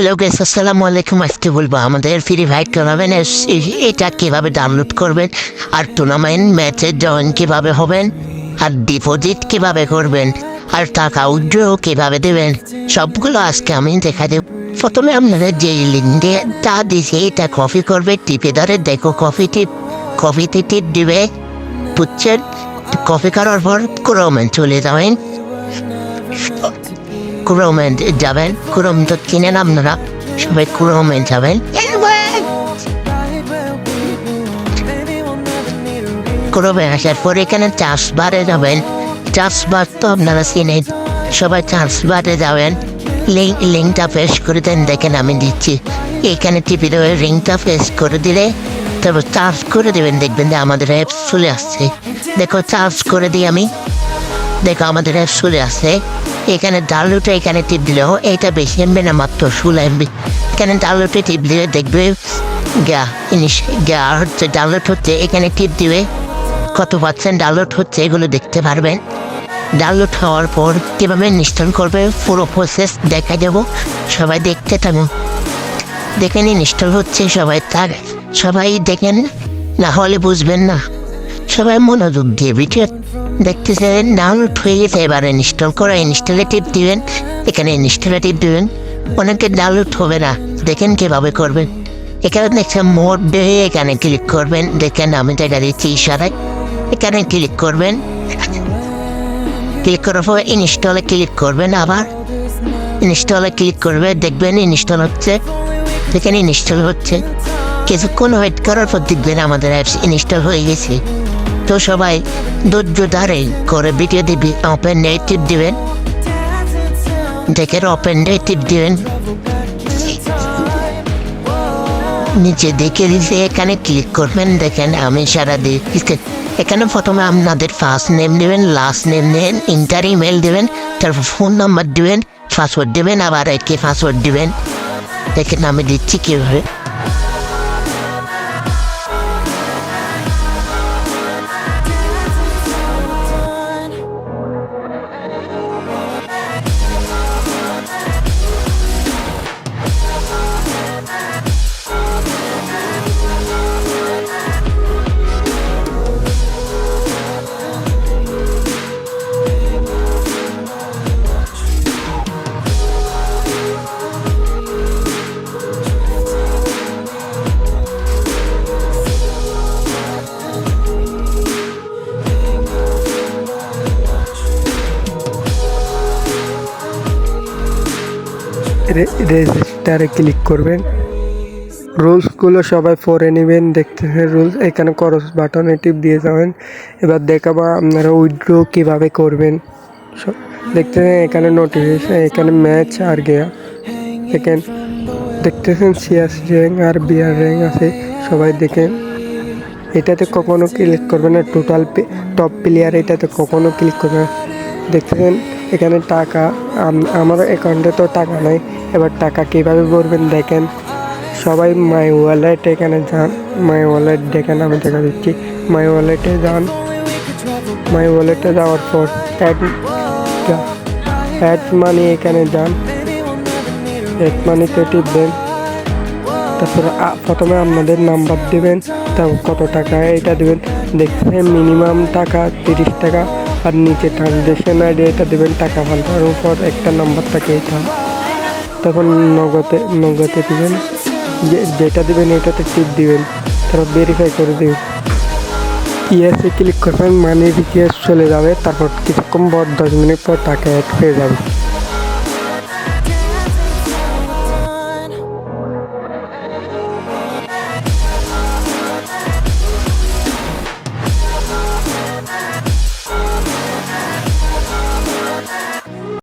Hello guys, আসসালামু আলাইকুম। আজকে বলবো আমাদের ফ্রি ফায়ার টুর্নামেন্ট এটা কিভাবে ডাউনলোড করবেন, আর টুর্নামেন্ট ম্যাচে জয়েন কিভাবে হবেন, আর ডিপোজিট কিভাবে করবেন, আর টাকা উইথড্র কিভাবে দেবেন, সবগুলো আজকে আমি দেখা দেব। প্রথমে আপনারা যে লিঙ্কে তা দিয়েছে এটা কপি করবে, টিপে ধরে দেখো কপিতে টিপ দিবে, বুঝছেন? কপি করার পর ক্রোমে চলে যাবেন। ক্রোমে যাবেন, ক্রোম তো কিনেন আপনারা, সবাই ক্রোমে যাবেন। ক্রোমে আসার পর এখানে চার্জ বারে যাবেন। চার্জ বার তো আপনারা চিনেন, সবাই চার্জ বারে যাবেন। লিঙ্কটা পেস্ট করে দেন, দেখেন আমি দিচ্ছি। এখানে টিপে দেবে, লিঙ্কটা পেস্ট করে দিলে তারপর চার্জ করে দেবেন, দেখবেন যে আমাদের অ্যাপস চলে আসছে। দেখো চার্জ করে দিই আমি, দেখো আমাদের অ্যাপস চলে আসছে। এখানে ডাউনলোডে এখানে টিপ দিলেও এটা বেশি এমবি না, মাত্র 16 MB। এখানে ডাউনলোডে টিপ দিলে দেখবে হচ্ছে ডাউনলোড হচ্ছে। এখানে টিপ দিবে, কত পার্সেন্ট ডাউনলোড হচ্ছে এগুলো দেখতে পারবেন। ডাউনলোড হওয়ার পর কীভাবে ইনস্টল করবে পুরো প্রসেস দেখা দেব, সবাই দেখতে থাকুন। দেখেন ইনস্টল হচ্ছে, সবাই দেখেন, না হলে বুঝবেন না। সবাই মনোযোগ দিয়ে ভিডিও দেখতেছেন। ডাউনলোড হয়ে গেছে, এবার ইনস্টল করা। ইনস্টলে টিপ দিবেন, এখানে ইনস্টলে টিপ দিবেন। অনেকে ডাউনলোড হবে না, দেখেন কীভাবে করবেন। এখানে দেখছেন মোড ডে, এখানে ক্লিক করবেন। দেখেন আমি দেখা দিচ্ছি ইশারায়, এখানে ক্লিক করবেন। ক্লিক করার পর ইনস্টলে ক্লিক করবেন, আবার ইনস্টলে ক্লিক করবে, দেখবেন ইনস্টল হচ্ছে। দেখেন ইনস্টল হচ্ছে, কিছুক্ষণ ওয়েট করার পর দেখবেন আমাদের অ্যাপস ইনস্টল হয়ে গেছে। তো সবাই ধৈর্য ধরে করে ভিডিও দিবি, ওপেন ডে টিপ দিবেন। দেখেন ওপেন ডে টিপ দিবেন, নিচে দেখে দিচ্ছে, এখানে ক্লিক করবেন। দেখেন আমি সারা দিই। এখানে প্রথমে আপনাদের ফার্স্ট নেম দেবেন, লাস্ট নেম দেবেন, ইন্টার ইমেল দেবেন, তারপর ফোন নাম্বার দেবেন, পাসওয়ার্ড দেবেন, আবার একে পাসওয়ার্ড দেবেন। দেখেন আমি দিচ্ছি কীভাবে। রেজিস্টারে ক্লিক করবেন। রুলসগুলো সবাই পড়ে নেবেন। দেখতেছেন রুলস, এখানে ক্রস বাটনে টিপ দিয়ে যাবেন। এবার দেখাবো আপনারা উইথড্র কীভাবে করবেন। দেখতেছেন এখানে নোটিফিকেশন, এখানে ম্যাচ আর গেয়া। দেখতেছেন সিএস র্যাঙ্ক আর বিআর র্যাঙ্ক আছে, সবাই দেখেন। এটাতে কখনো ক্লিক করবেন না, টোটাল টপ প্লেয়ার, এটাতে কখনো ক্লিক করবেন না। দেখতেছেন এখানে টাকা, আমার অ্যাকাউন্টে তো টাকা নাই। এবার টাকা কীভাবে ভরবেন দেখেন। সবাই মাই ওয়ালেট এখানে যান। মাই ওয়ালেট দেখেন আমি দেখা দিচ্ছি। মাই ওয়ালেটে যান। মাই ওয়ালেটে যাওয়ার পর অ্যাড মানি এখানে যান। অ্যাড মানিতে টিপবেন। তারপর প্রথমে আপনাদের নাম্বার দেবেন, তারপর কত টাকা এটা দেবেন। দেখছেন মিনিমাম টাকা 30 টাকা, আর নিচে ট্রানজ্যাকশন আইডি এটা দেবেন। টাকা পাল্টানোর উপর একটা নাম্বার থাকে এটা। তখন নগদে দেবেন, যেটা দেবেন এটাতে টিপ দিবেন, তারপর ভেরিফাই করে দেবেন। ইয়েসে ক্লিক করবেন, মানি রিকোয়েস্ট চলে যাবে। তারপর কিছুক্ষণ পর 10 মিনিট পর টাকা অ্যাড হয়ে যাবে।